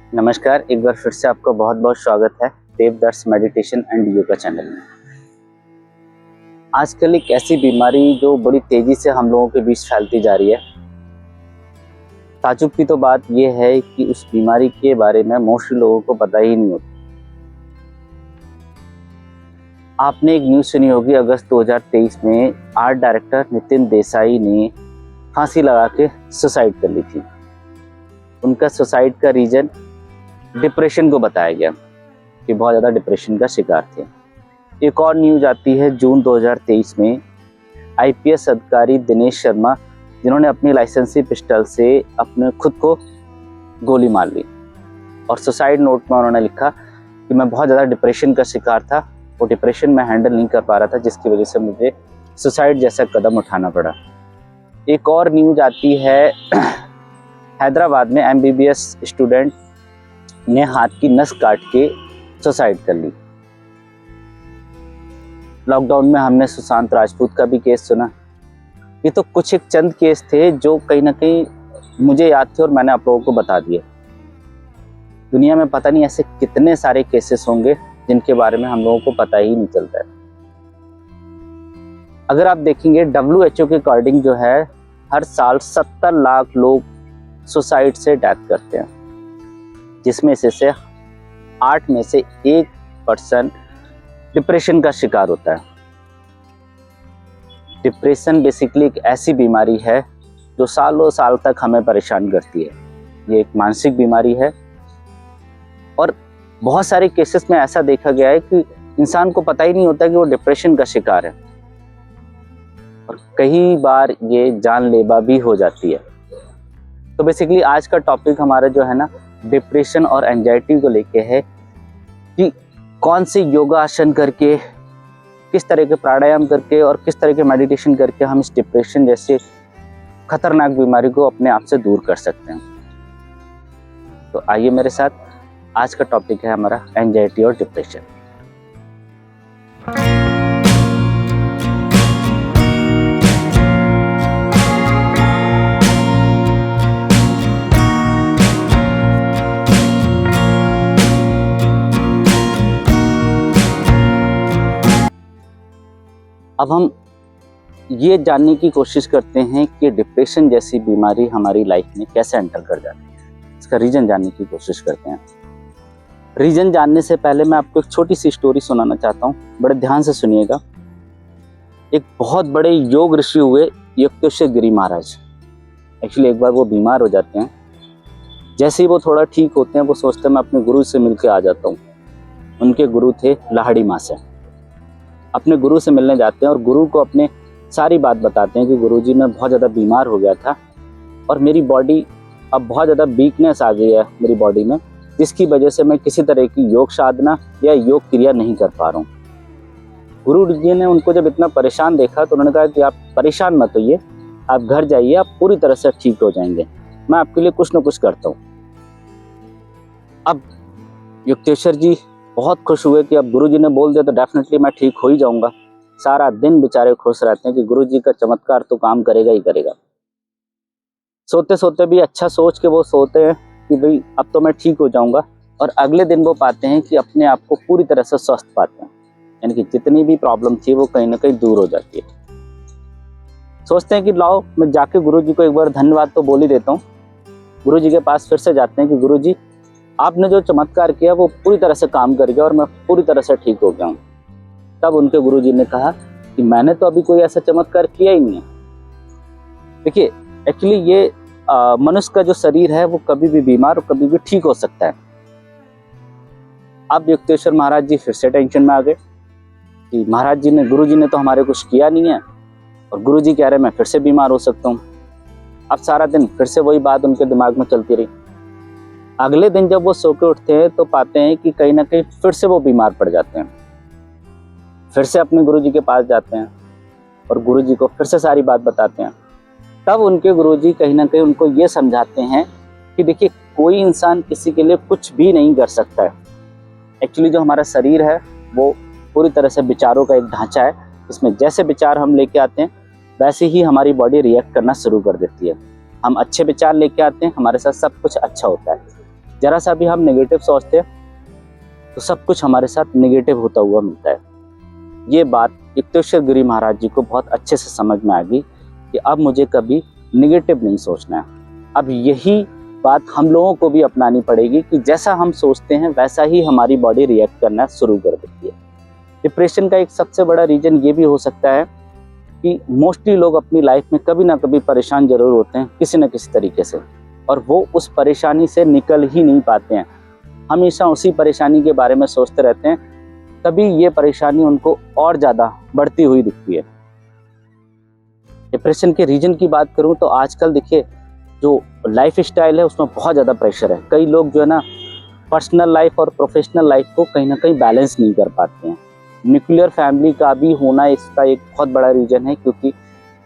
नमस्कार, एक बार फिर से आपका बहुत बहुत स्वागत है देवदर्श मेडिटेशन एंड योगा चैनल में। आजकल एक ऐसी बीमारी जो बड़ी तेजी से हम लोगों के बीच फैलती जा रही है। ताज्जुब की तो बात यह है कि उस बीमारी के बारे में मोस्टली लोगों को पता ही नहीं होता। आपने एक न्यूज़ सुनी होगी, अगस्त 2023 में आर्ट डायरेक्टर नितिन देसाई ने फांसी लगा के सुसाइड कर ली थी। उनका सुसाइड का रीज़न डिप्रेशन को बताया गया कि बहुत ज़्यादा डिप्रेशन का शिकार थे। एक और न्यूज़ आती है जून 2023 में आईपीएस अधिकारी दिनेश शर्मा, जिन्होंने अपनी लाइसेंसी पिस्टल से अपने खुद को गोली मार ली और सुसाइड नोट में उन्होंने लिखा कि मैं बहुत ज़्यादा डिप्रेशन का शिकार था, वो डिप्रेशन में हैंडल नहीं कर पा रहा था, जिसकी वजह से मुझे सुसाइड जैसा कदम उठाना पड़ा। एक और न्यूज़ आती है हैदराबाद में एमबीबीएस स्टूडेंट ने हाथ की नस काट के सुसाइड कर ली। लॉकडाउन में हमने सुशांत राजपूत का भी केस सुना। ये तो कुछ एक चंद केस थे जो कहीं ना कहीं मुझे याद थे और मैंने आप लोगों को बता दिए। दुनिया में पता नहीं ऐसे कितने सारे केसेस होंगे जिनके बारे में हम लोगों को पता ही नहीं चलता है। अगर आप देखेंगे WHO के अकॉर्डिंग जो है, हर साल 70 लाख लोग सुसाइड से डेथ करते हैं, जिसमें से 8 में से 1% डिप्रेशन का शिकार होता है। डिप्रेशन बेसिकली एक ऐसी बीमारी है जो सालों साल तक हमें परेशान करती है। ये एक मानसिक बीमारी है और बहुत सारे केसेस में ऐसा देखा गया है कि इंसान को पता ही नहीं होता कि वो डिप्रेशन का शिकार है और कई बार ये जानलेवा भी हो जाती है। तो बेसिकली आज का टॉपिक हमारा जो है ना, डिप्रेशन और एंजाइटी को लेके है कि कौन से योगा आसन करके, किस तरह के प्राणायाम करके और किस तरह के मेडिटेशन करके हम इस डिप्रेशन जैसे खतरनाक बीमारी को अपने आप से दूर कर सकते हैं। तो आइए मेरे साथ, आज का टॉपिक है हमारा एंजाइटी और डिप्रेशन। अब हम ये जानने की कोशिश करते हैं कि डिप्रेशन जैसी बीमारी हमारी लाइफ में कैसे एंटर कर जाती है। इसका रीज़न जानने की कोशिश करते हैं। रीज़न जानने से पहले मैं आपको एक छोटी सी स्टोरी सुनाना चाहता हूँ, बड़े ध्यान से सुनिएगा। एक बहुत बड़े योग ऋषि हुए युक्तेश्वर गिरी महाराज। एक्चुअली एक बार वो बीमार हो जाते हैं। जैसे ही वो थोड़ा ठीक होते हैं, वो सोचते हैं मैं अपने गुरु से मिलकर आ जाता हूँ। उनके गुरु थे लाहड़ी मासा। अपने गुरु से मिलने जाते हैं और गुरु को अपने सारी बात बताते हैं कि गुरुजी मैं बहुत ज़्यादा बीमार हो गया था और मेरी बॉडी अब बहुत ज़्यादा वीकनेस आ गई है मेरी बॉडी में, जिसकी वजह से मैं किसी तरह की योग साधना या योग क्रिया नहीं कर पा रहा हूँ। गुरु जी ने उनको जब इतना परेशान देखा तो उन्होंने कहा कि आप परेशान मत होइए, आप घर जाइए, आप पूरी तरह से ठीक हो जाएंगे, मैं आपके लिए कुछ न कुछ करता हूँ। अब युक्तेश्वर जी बहुत खुश हुए कि अब गुरुजी ने बोल दिया तो डेफिनेटली मैं ठीक हो ही जाऊंगा। सारा दिन बेचारे खुश रहते हैं कि गुरुजी का चमत्कार तो काम करेगा ही करेगा। सोते सोते भी अच्छा सोच के वो सोते हैं कि भाई अब तो मैं ठीक हो जाऊंगा, और अगले दिन वो पाते हैं कि अपने आप को पूरी तरह से स्वस्थ पाते हैं, यानी कि जितनी भी प्रॉब्लम थी वो कहीं ना कहीं दूर हो जाती है। सोचते हैं कि लाओ मैं जाके गुरुजी को एक बार धन्यवाद तो बोल ही देता हूँ। गुरुजी के पास फिर से जाते हैं कि गुरुजी आपने जो चमत्कार किया वो पूरी तरह से काम कर गया और मैं पूरी तरह से ठीक हो गया हूँ। तब उनके गुरुजी ने कहा कि मैंने तो अभी कोई ऐसा चमत्कार किया ही नहीं है। देखिए, एक्चुअली ये मनुष्य का जो शरीर है वो कभी भी बीमार और कभी भी ठीक हो सकता है। अब युक्तेश्वर महाराज जी फिर से टेंशन में आ गए कि महाराज जी ने, गुरुजी ने तो हमारे कुछ किया नहीं है और गुरुजी कह रहे मैं फिर से बीमार हो सकता हूँ। अब सारा दिन फिर से वही बात उनके दिमाग में चलती रही। अगले दिन जब वो सो के उठते हैं तो पाते हैं कि कहीं ना कहीं फिर से वो बीमार पड़ जाते हैं। फिर से अपने गुरुजी के पास जाते हैं और गुरुजी को फिर से सारी बात बताते हैं। तब उनके गुरुजी कहीं ना कहीं उनको ये समझाते हैं कि देखिए, कोई इंसान किसी के लिए कुछ भी नहीं कर सकता है। एक्चुअली जो हमारा शरीर है वो पूरी तरह से विचारों का एक ढांचा है, इसमें जैसे विचार हम लेके आते हैं वैसे ही हमारी बॉडी रिएक्ट करना शुरू कर देती है। हम अच्छे विचार लेके आते हैं, हमारे साथ सब कुछ अच्छा होता है। जरा सा भी हम नेगेटिव सोचते हैं तो सब कुछ हमारे साथ नेगेटिव होता हुआ मिलता है। ये बात युक्तेश्वर गिरी महाराज जी को बहुत अच्छे से समझ में आ गई कि अब मुझे कभी नेगेटिव नहीं सोचना है। अब यही बात हम लोगों को भी अपनानी पड़ेगी कि जैसा हम सोचते हैं वैसा ही हमारी बॉडी रिएक्ट करना शुरू कर देती है। डिप्रेशन का एक सबसे बड़ा रीजन ये भी हो सकता है कि मोस्टली लोग अपनी लाइफ में कभी ना कभी परेशान जरूर होते हैं किसी न किसी तरीके से, और वो उस परेशानी से निकल ही नहीं पाते हैं। हमेशा उसी परेशानी के बारे में सोचते रहते हैं, तभी ये परेशानी उनको और ज़्यादा बढ़ती हुई दिखती है। डिप्रेशन के रीजन की बात करूं तो आजकल देखिए जो लाइफ स्टाइल है उसमें बहुत ज़्यादा प्रेशर है। कई लोग जो है ना पर्सनल लाइफ और प्रोफेशनल लाइफ को कहीं ना कहीं बैलेंस नहीं कर पाते हैं। न्यूक्लियर फैमिली का भी होना इसका एक बहुत बड़ा रीजन है, क्योंकि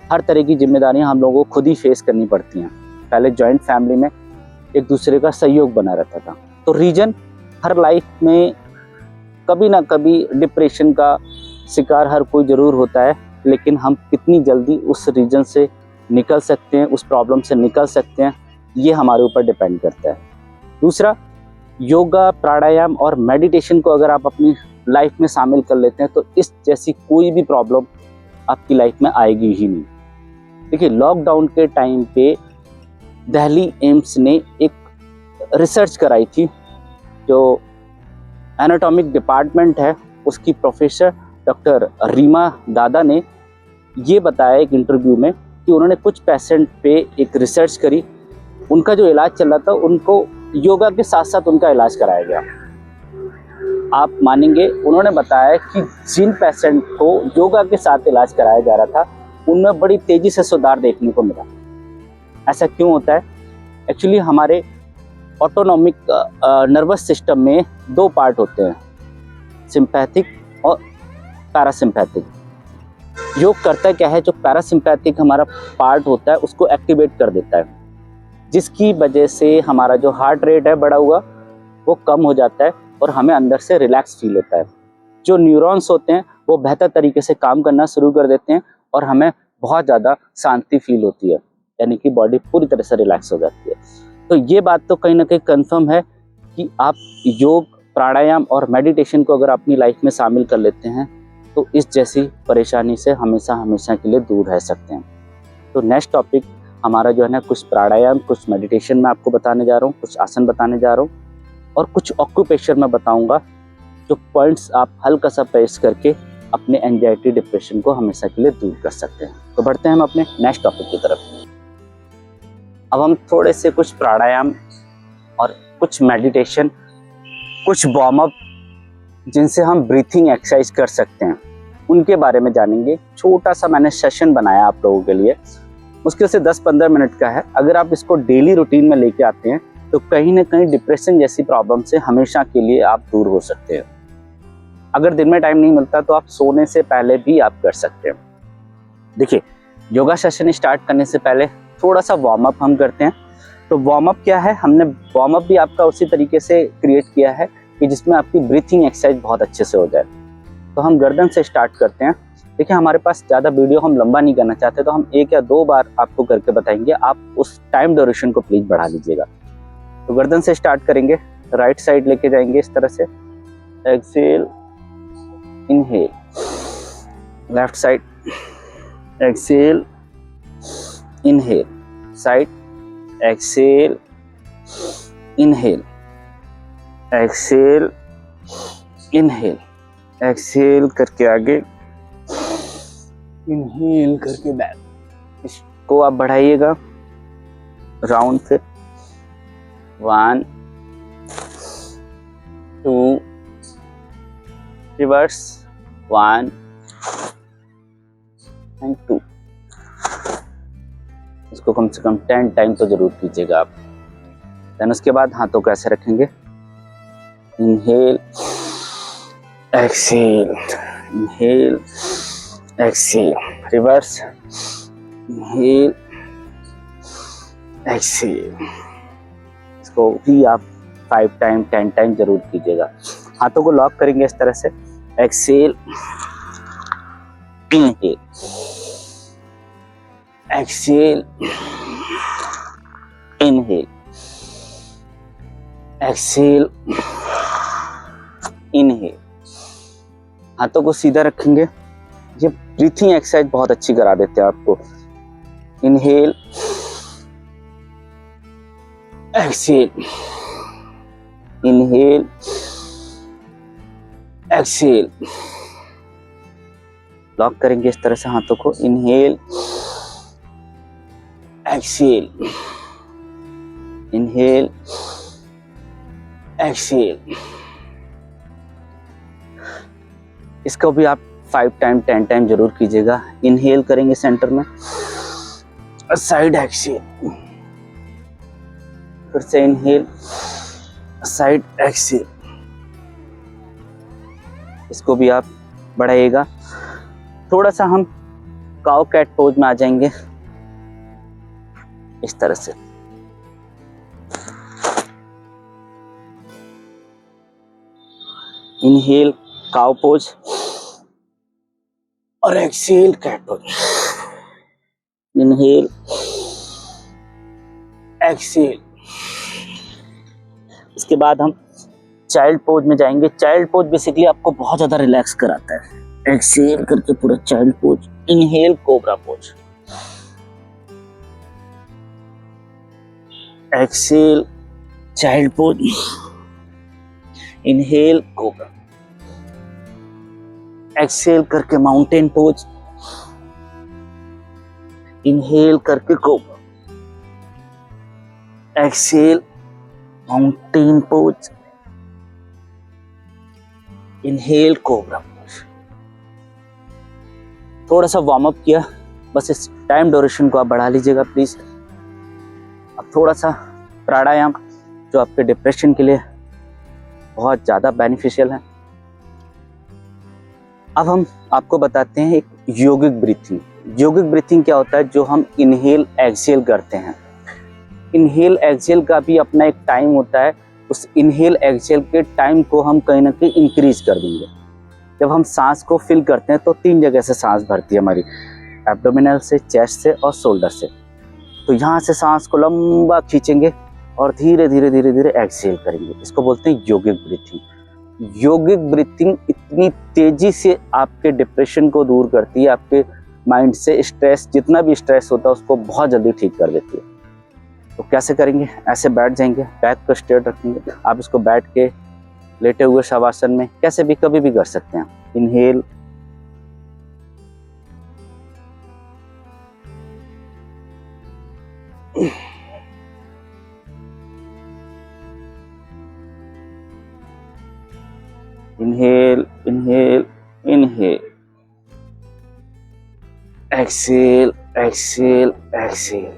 हर तरह की जिम्मेदारियां हम लोगों को खुद ही फेस करनी पड़ती हैं। पहले जॉइंट फैमिली में एक दूसरे का सहयोग बना रहता था। तो रीजन हर लाइफ में कभी ना कभी डिप्रेशन का शिकार हर कोई ज़रूर होता है, लेकिन हम कितनी जल्दी उस रीजन से निकल सकते हैं, उस प्रॉब्लम से निकल सकते हैं, ये हमारे ऊपर डिपेंड करता है। दूसरा, योगा, प्राणायाम और मेडिटेशन को अगर आप अपनी लाइफ में शामिल कर लेते हैं तो इस जैसी कोई भी प्रॉब्लम आपकी लाइफ में आएगी ही नहीं। देखिए, लॉकडाउन के टाइम पे दिल्ली एम्स ने एक रिसर्च कराई थी। जो एनाटॉमिक डिपार्टमेंट है उसकी प्रोफेसर डॉक्टर रीमा दादा ने ये बताया एक इंटरव्यू में कि उन्होंने कुछ पेशेंट पे एक रिसर्च करी। उनका जो इलाज चल रहा था उनको योगा के साथ साथ उनका इलाज कराया गया। आप मानेंगे, उन्होंने बताया कि जिन पेशेंट को योगा के साथ इलाज कराया जा रहा था उनमें बड़ी तेजी से सुधार देखने को मिला। ऐसा क्यों होता है? एक्चुअली हमारे ऑटोनॉमिक नर्वस सिस्टम में दो पार्ट होते हैं, सिंपैथिक और पैरासिम्पैथिक। योग करता क्या है, जो पैरासिम्पैथिक हमारा पार्ट होता है उसको एक्टिवेट कर देता है, जिसकी वजह से हमारा जो हार्ट रेट है बढ़ा हुआ वो कम हो जाता है और हमें अंदर से रिलैक्स फील होता है। जो न्यूरॉन्स होते हैं वो बेहतर तरीके से काम करना शुरू कर देते हैं और हमें बहुत ज़्यादा शांति फील होती है, यानी कि बॉडी पूरी तरह से रिलैक्स हो जाती है। तो ये बात तो कहीं ना कहीं कंफर्म है कि आप योग, प्राणायाम और मेडिटेशन को अगर अपनी लाइफ में शामिल कर लेते हैं तो इस जैसी परेशानी से हमेशा हमेशा के लिए दूर रह सकते हैं। तो नेक्स्ट टॉपिक हमारा जो है ना, कुछ प्राणायाम, कुछ मेडिटेशन मैं आपको बताने जा रहा हूँ, कुछ आसन बताने जा रहा हूँ और कुछ ऑक्यूपेशन में बताऊँगा, जो पॉइंट्स आप हल्का सा प्रेस करके अपने एंजाइटी, डिप्रेशन को हमेशा के लिए दूर कर सकते हैं। तो बढ़ते हैं हम अपने नेक्स्ट टॉपिक की तरफ। अब हम थोड़े से कुछ प्राणायाम और कुछ मेडिटेशन, कुछ वार्म अप जिनसे हम ब्रीथिंग एक्सरसाइज कर सकते हैं उनके बारे में जानेंगे। छोटा सा मैंने सेशन बनाया आप लोगों के लिए, मुश्किल से 10-15 मिनट का है। अगर आप इसको डेली रूटीन में लेके आते हैं तो कहीं ना कहीं डिप्रेशन जैसी प्रॉब्लम से हमेशा के लिए आप दूर हो सकते हैं। अगर दिन में टाइम नहीं मिलता तो आप सोने से पहले भी आप कर सकते हैं। देखिए, योगा सेशन स्टार्ट करने से पहले थोड़ा सा वार्म अप हम करते हैं। तो वार्म अप क्या है, हमने वार्म अप भी आपका उसी तरीके से क्रिएट किया है कि जिसमें आपकी ब्रीथिंग एक्सरसाइज बहुत अच्छे से हो जाए। तो हम गर्दन से स्टार्ट करते हैं। देखिए, हमारे पास ज़्यादा वीडियो हम लंबा नहीं करना चाहते, तो हम 1 या 2 बार आपको करके बताएंगे। आप उस टाइम ड्यूरेशन को प्लीज बढ़ा लीजिएगा। तो गर्दन से स्टार्ट करेंगे, राइट साइड लेके जाएंगे इस तरह से, exhale, inhale, left side, exhale, inhale, side, exhale, inhale, exhale, inhale, exhale करके आगे, इनहेल करके बैक। इसको आप बढ़ाइएगा राउंड फिर 1 2, रिवर्स 1 एंड 2। इसको कम से कम 10 टाइम तो जरूर कीजिएगा आप। देन उसके बाद हाथों को ऐसे रखेंगे, inhale, exhale, inhale, exhale, reverse, inhale, exhale. इसको भी आप 5 टाइम 10 टाइम जरूर कीजिएगा। हाथों को लॉक करेंगे इस तरह से, exhale, inhale, exhale, inhale, exhale, inhale. हाथों को सीधा रखेंगे। ये ब्रीथिंग एक्सरसाइज बहुत अच्छी करा देते हैं आपको। Inhale, exhale, inhale, exhale. Lock करेंगे इस तरह से हाथों को। Inhale, exhale, inhale, exhale. इसको भी आप 5 टाइम 10 टाइम जरूर कीजिएगा। इनहेल करेंगे सेंटर में, साइड एक्सेल, फिर से इनहेल, साइड एक्सेल। इसको भी आप बढ़ाइएगा। थोड़ा सा हम काउ कैट पोज में आ जाएंगे इस तरह से। इनहेल काउ पोज और exhale cat pose. Inhale, exhale. इसके बाद हम चाइल्ड पोज में जाएंगे। चाइल्ड पोज बेसिकली आपको बहुत ज्यादा रिलैक्स कराता है। एक्सेल करके पूरा child pose. Inhale cobra pose, exhale child pose, inhale cobra, exhale करके माउंटेन पोज, इनहेल करके cobra, exhale mountain pose, inhale cobra pose. थोड़ा सा वार्म अप किया, बस इस टाइम ड्यूरेशन को आप बढ़ा लीजिएगा प्लीज। अब थोड़ा सा प्राणायाम जो आपके डिप्रेशन के लिए बहुत ज्यादा बेनिफिशियल है। अब हम आपको बताते हैं एक योगिक ब्रीथिंग। योगिक ब्रीथिंग क्या होता है? जो हम इनहेल एक्सेल करते हैं। इनहेल एक्सेल का भी अपना एक टाइम होता है। उस इनहेल एक्सेल के टाइम को हम कहीं ना कहीं इंक्रीज कर देंगे। जब हम सांस को फिल करते हैं तो 3 जगह से सांस भरती है हमारी, एब्डोमिनल से, चेस्ट से और शोल्डर से। तो यहाँ से सांस को लंबा खींचेंगे और धीरे धीरे धीरे धीरे एक्सेल करेंगे। इसको बोलते हैं योगिक ब्रीथिंग। योगिक ब्रीथिंग इतनी तेजी से आपके डिप्रेशन को दूर करती है, आपके माइंड से स्ट्रेस, जितना भी स्ट्रेस होता है उसको बहुत जल्दी ठीक कर देती है। तो कैसे करेंगे? ऐसे बैठ जाएंगे, बैक को स्ट्रेट रखेंगे। आप इसको बैठ के लेटे हुए शवासन में कैसे भी कभी भी कर सकते हैं। Inhale, inhale, inhale, inhale, exhale, exhale, exhale.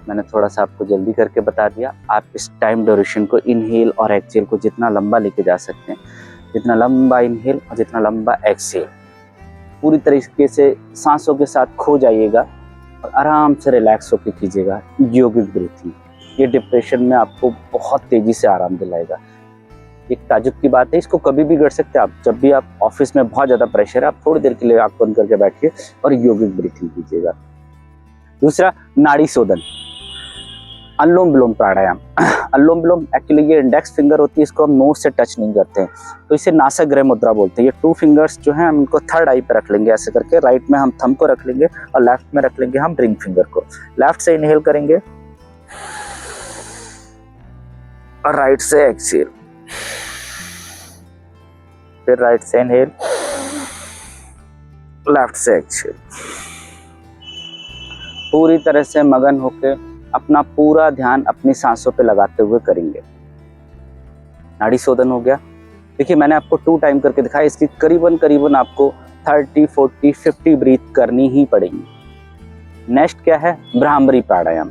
मैंने थोड़ा सा आपको जल्दी करके बता दिया। आप इस टाइम ड्यूरेशन को इनहेल और एक्सेल को जितना लंबा लेके जा सकते हैं, जितना लंबा इनहेल और जितना लंबा एक्सेल, पूरी तरीके से सांसों के साथ खो जाइएगा और आराम से रिलैक्स होकर कीजिएगा योगिक ब्रीथिंग। ये डिप्रेशन में आपको बहुत तेजी से आराम दिलाएगा। एक ताजुब की बात है, इसको कभी भी कर सकते हैं आप। जब भी आप ऑफिस में बहुत ज़्यादा प्रेशर है, आप थोड़ी देर के लिए आंख बंद करके बैठिए और योगिक ब्रीथिंग कीजिएगा। दूसरा, नाड़ी शोधन, अनुलोम विलोम प्राणायाम। अनुलोम विलोम एक्चुअली ये इंडेक्स फिंगर होती है, इसको हम नोज से टच नहीं करते हैं, तो इसे नासाग्रह मुद्रा बोलते हैं। ये 2 फिंगर्स जो हैं हम इनको थर्ड आई पे रख लेंगे ऐसे करके। राइट में हम थंब को रख लेंगे और लेफ्ट में रख लेंगे हम रिंग फिंगर को। लेफ्ट से इनहेल करेंगे और राइट से एक्सेल, फिर राइट से इनहेल, लेफ्ट से एक्सेल। पूरी तरह से मगन होकर अपना पूरा ध्यान अपनी सांसों पे लगाते हुए करेंगे। नाड़ी शोधन हो गया। देखिए मैंने आपको 2 टाइम करके दिखाया, इसकी करीबन आपको 30, 40, 50 ब्रीथ करनी ही पड़ेगी। नेक्स्ट क्या है? भ्रामरी प्राणायाम।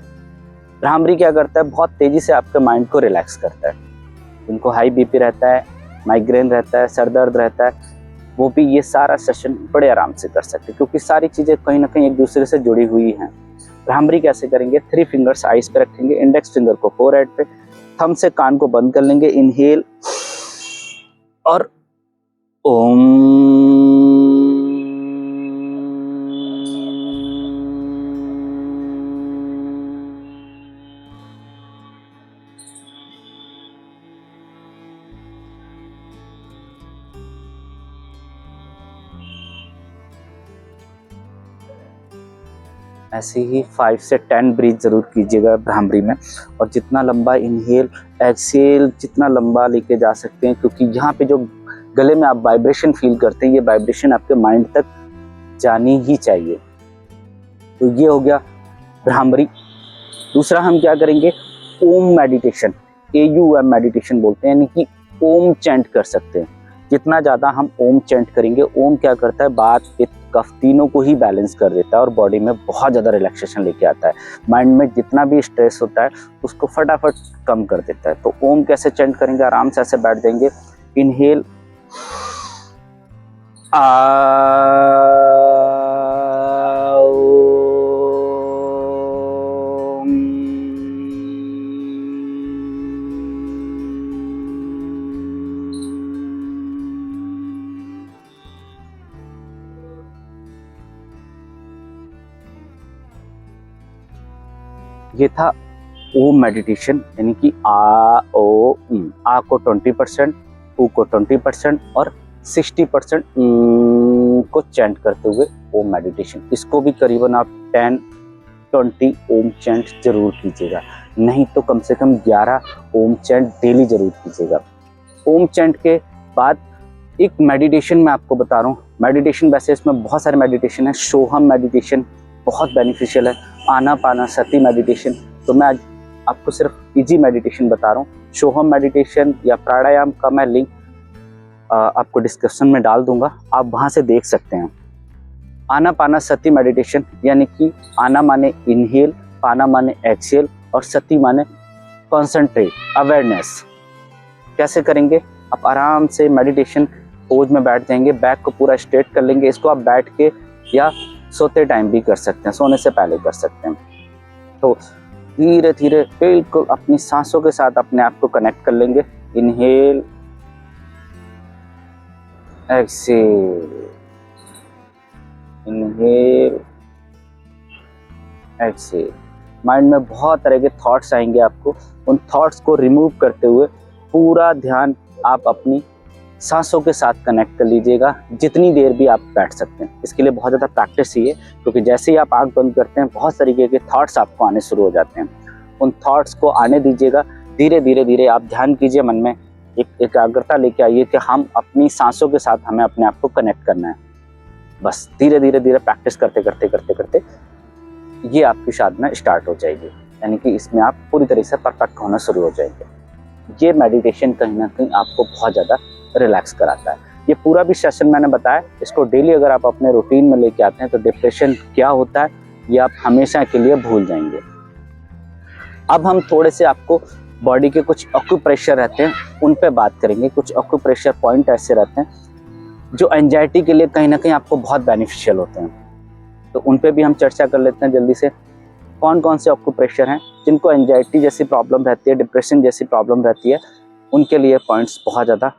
भ्रामरी क्या करता है? बहुत तेजी से आपके माइंड को रिलैक्स करता है। जिनको हाई बीपी रहता है, माइग्रेन रहता है, सर दर्द रहता है, वो भी ये सारा सेशन बड़े आराम से कर सकते हैं, क्योंकि सारी चीजें कहीं ना कहीं एक दूसरे से जुड़ी हुई हैं। भ्रामरी कैसे करेंगे? 3 फिंगर्स आईज पे रखेंगे, इंडेक्स फिंगर को फोरहेड पे, थंब से कान को बंद कर लेंगे। इनहेल और ओम, ऐसे ही 5 से 10 ब्रीथ ज़रूर कीजिएगा भ्रामरी में, और जितना लंबा इनहेल एक्सेल जितना लंबा लेके जा सकते हैं, क्योंकि यहाँ पे जो गले में आप वाइब्रेशन फील करते हैं, ये वाइब्रेशन आपके माइंड तक जानी ही चाहिए। तो ये हो गया भ्रामरी। दूसरा हम क्या करेंगे, ओम मेडिटेशन, AUM मेडिटेशन बोलते हैं, यानी कि ओम चैंट कर सकते हैं। जितना ज़्यादा हम ओम चैंट करेंगे, ओम क्या करता है, बात पित्त कफ तीनों को ही बैलेंस कर देता है और बॉडी में बहुत ज़्यादा रिलैक्सेशन लेके आता है। माइंड में जितना भी स्ट्रेस होता है उसको फटाफट कम कर देता है। तो ओम कैसे चैंट करेंगे, आराम से ऐसे बैठ जाएंगे, इनहेल ये था ओम मेडिटेशन, यानी कि आ ओ आ को 20%, ऊ को 20% और 60% को चैंट करते हुए ओम मेडिटेशन। इसको भी करीबन आप 10-20 ओम चैंट जरूर कीजिएगा, नहीं तो कम से कम 11 ओम चैंट डेली जरूर कीजिएगा। ओम चैंट के बाद एक मेडिटेशन मैं आपको बता रहा हूँ। मेडिटेशन वैसे इसमें बहुत सारे मेडिटेशन है। सोहम मेडिटेशन बहुत बेनिफिशियल है, आनापानसति मेडिटेशन। तो मैं आज आपको सिर्फ इजी मेडिटेशन बता रहा हूँ। सोहम मेडिटेशन या प्राणायाम का मैं लिंक आपको डिस्क्रिप्शन में डाल दूंगा, आप वहाँ से देख सकते हैं। आनापानसति मेडिटेशन, यानी कि आना माने इनहेल, पाना माने एक्सहेल और सति माने कॉन्सेंट्रेट, अवेयरनेस। कैसे करेंगे, आप आराम से मेडिटेशन पोज में बैठ जाएंगे, बैक को पूरा स्ट्रेट कर लेंगे। इसको आप बैठ के या सोते टाइम भी कर सकते हैं, सोने से पहले कर सकते हैं। तो धीरे धीरे बिल्कुल अपनी सांसों के साथ अपने आप को कनेक्ट कर लेंगे। Inhale exhale, inhale exhale. Mind में बहुत तरह के थॉट्स आएंगे आपको, उन थॉट्स को रिमूव करते हुए पूरा ध्यान आप अपनी सांसों के साथ कनेक्ट कर लीजिएगा, जितनी देर भी आप बैठ सकते हैं। इसके लिए बहुत ज़्यादा प्रैक्टिस चाहिए, क्योंकि जैसे ही आप आंख बंद करते हैं बहुत तरीके के थॉट्स आपको आने शुरू हो जाते हैं। उन थॉट्स को आने दीजिएगा, धीरे धीरे धीरे आप ध्यान कीजिए, मन में एक एकाग्रता लेके आइए कि हम अपनी सांसों के साथ हमें अपने आप को कनेक्ट करना है। बस धीरे धीरे धीरे प्रैक्टिस करते करते करते करते ये आपकी साधना स्टार्ट हो जाएगी, यानी कि इसमें आप पूरी तरह से परफेक्ट होना शुरू हो जाएंगे। ये मेडिटेशन कहीं ना कहीं आपको बहुत ज़्यादा रिलैक्स कराता है। ये पूरा भी सेशन मैंने बताया, इसको डेली अगर आप अपने रूटीन में लेके आते हैं तो डिप्रेशन क्या होता है ये आप हमेशा के लिए भूल जाएंगे। अब हम थोड़े से आपको बॉडी के कुछ एक्यूप्रेशर रहते हैं उन पे बात करेंगे। कुछ एक्यूप्रेशर पॉइंट ऐसे रहते हैं जो एंजाइटी के लिए कहीं ना कहीं आपको बहुत बेनिफिशियल होते हैं, तो उन पे भी हम चर्चा कर लेते हैं जल्दी से। कौन कौन से एक्यूप्रेशर हैं जिनको एंजाइटी जैसी प्रॉब्लम रहती है, डिप्रेशन जैसी प्रॉब्लम रहती है, उनके लिए पॉइंट्स बहुत ज़्यादा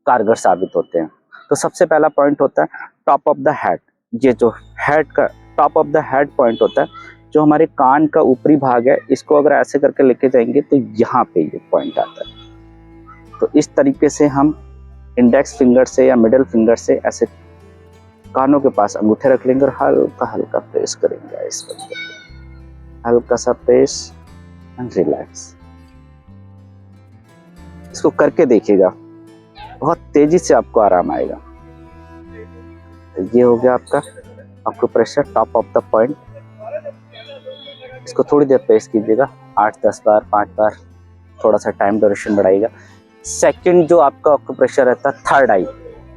कारगर साबित होते हैं। तो सबसे पहला पॉइंट होता है टॉप ऑफ द हेड। ये जो हेड का top of the head point होता है, जो हमारे कान का ऊपरी भाग है, इसको अगर ऐसे करके लेके जाएंगे तो यहाँ पे ये पॉइंट आता है। तो इस तरीके से हम इंडेक्स फिंगर से या मिडिल फिंगर से ऐसे कानों के पास अंगूठे रख लेंगे और हल्का हल्का प्रेस करेंगे। इस हल्का सा प्रेस एंड रिलैक्स। इसको करके देखिएगा, बहुत तेजी से आपको आराम आएगा। तो ये हो गया आपका acupressure top of the point. इसको थोड़ी देर प्रेस कीजिएगा, 8-10 बार, 5 बार, थोड़ा सा टाइम ड्यूरेशन बढ़ाइएगा। सेकंड जो आपका एक्यूप्रेशर रहता है थर्ड आई,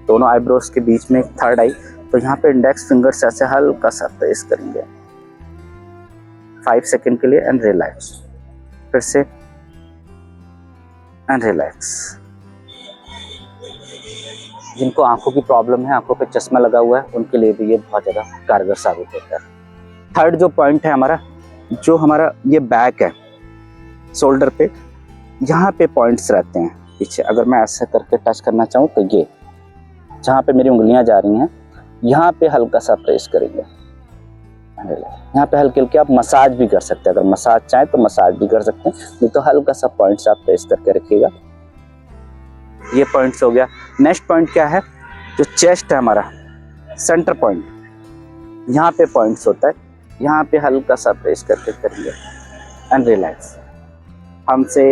दोनों आईब्रोज के बीच में थर्ड आई। तो यहाँ पे इंडेक्स फिंगर से ऐसे हल्का सा प्रेस करेंगे 5 सेकंड के लिए एंड रिलैक्स। फिर से एंड रिलैक्स। जिनको आंखों की प्रॉब्लम है, आंखों पे चश्मा लगा हुआ है, उनके लिए भी ये बहुत ज़्यादा कारगर साबित होता है। थर्ड जो पॉइंट है हमारा, जो हमारा ये बैक है, शोल्डर पे यहाँ पे पॉइंट्स रहते हैं पीछे। अगर मैं ऐसा करके टच करना चाहूँ तो ये जहाँ पे मेरी उंगलियाँ जा रही हैं, यहाँ पे हल्का सा प्रेस करेंगे। यहाँ पे हल्के हल्के आप मसाज भी कर सकते हैं, अगर मसाज चाहें तो मसाज भी कर सकते हैं, नहीं तो हल्का सा पॉइंट्स आप प्रेस करके रखिएगा। ये पॉइंट्स हो गया। नेक्स्ट पॉइंट क्या है, जो चेस्ट है हमारा सेंटर पॉइंट, यहाँ पे पॉइंट्स होता है। यहाँ पे हल्का सा प्रेस करके करिए एंड रिलैक्स। थंब से,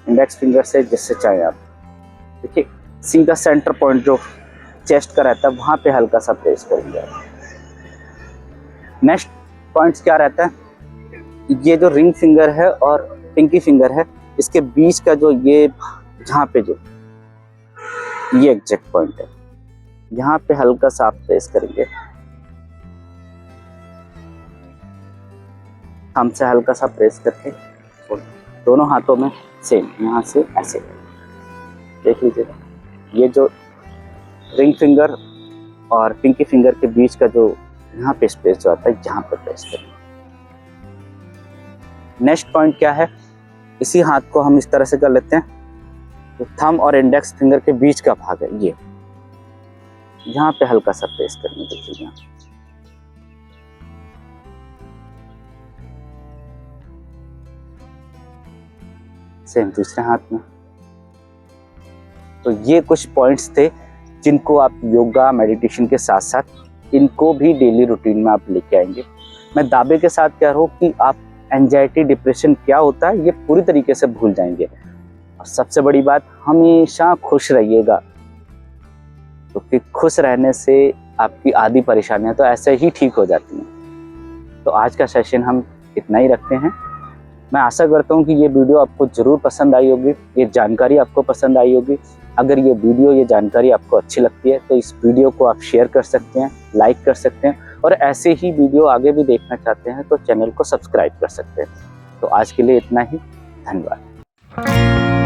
इंडेक्स फिंगर से, जिससे चाहे आप। देखिए सीधा सेंटर पॉइंट जो चेस्ट का रहता है वहाँ पे हल्का सा प्रेस करेंगे। नेक्स्ट पॉइंट्स क्या रहता है, ये जो रिंग फिंगर है और पिंकी फिंगर है, इसके बीच का जो ये जहाँ पे जो ये एग्जैक्ट पॉइंट है, यहाँ पे हल्का सा आप प्रेस करेंगे। थंब से हल्का सा प्रेस करके दोनों हाथों में सेम यहाँ से ऐसे देख लीजिएगा। ये जो रिंग फिंगर और पिंकी फिंगर के बीच का जो यहाँ पे स्पेस जो आता है, यहाँ पे प्रेस करें। नेक्स्ट पॉइंट क्या है, इसी हाथ को हम इस तरह से कर लेते हैं। तो थंब और इंडेक्स फिंगर के बीच का भाग है ये, यहाँ पे हल्का सा प्रेस करने देखिए। यहाँ सेम दूसरे हाथ में। तो ये कुछ पॉइंट्स थे जिनको आप योगा मेडिटेशन के साथ साथ इनको भी डेली रूटीन में आप लेके आएंगे। मैं दावे के साथ कह रहा हूँ कि आप एंजाइटी डिप्रेशन क्या होता है ये पूरी तरीके से भूल जाएंगे। और सबसे बड़ी बात, हमेशा खुश रहिएगा, क्योंकि खुश रहने से आपकी आधी परेशानियां तो ऐसे ही ठीक हो जाती हैं। तो आज का सेशन हम इतना ही रखते हैं। मैं आशा करता हूँ कि ये वीडियो आपको ज़रूर पसंद आई होगी, ये जानकारी आपको पसंद आई होगी। अगर ये वीडियो, ये जानकारी आपको अच्छी लगती है तो इस वीडियो को आप शेयर कर सकते हैं, लाइक कर सकते हैं, और ऐसे ही वीडियो आगे भी देखना चाहते हैं तो चैनल को सब्सक्राइब कर सकते हैं। तो आज के लिए इतना ही, धन्यवाद।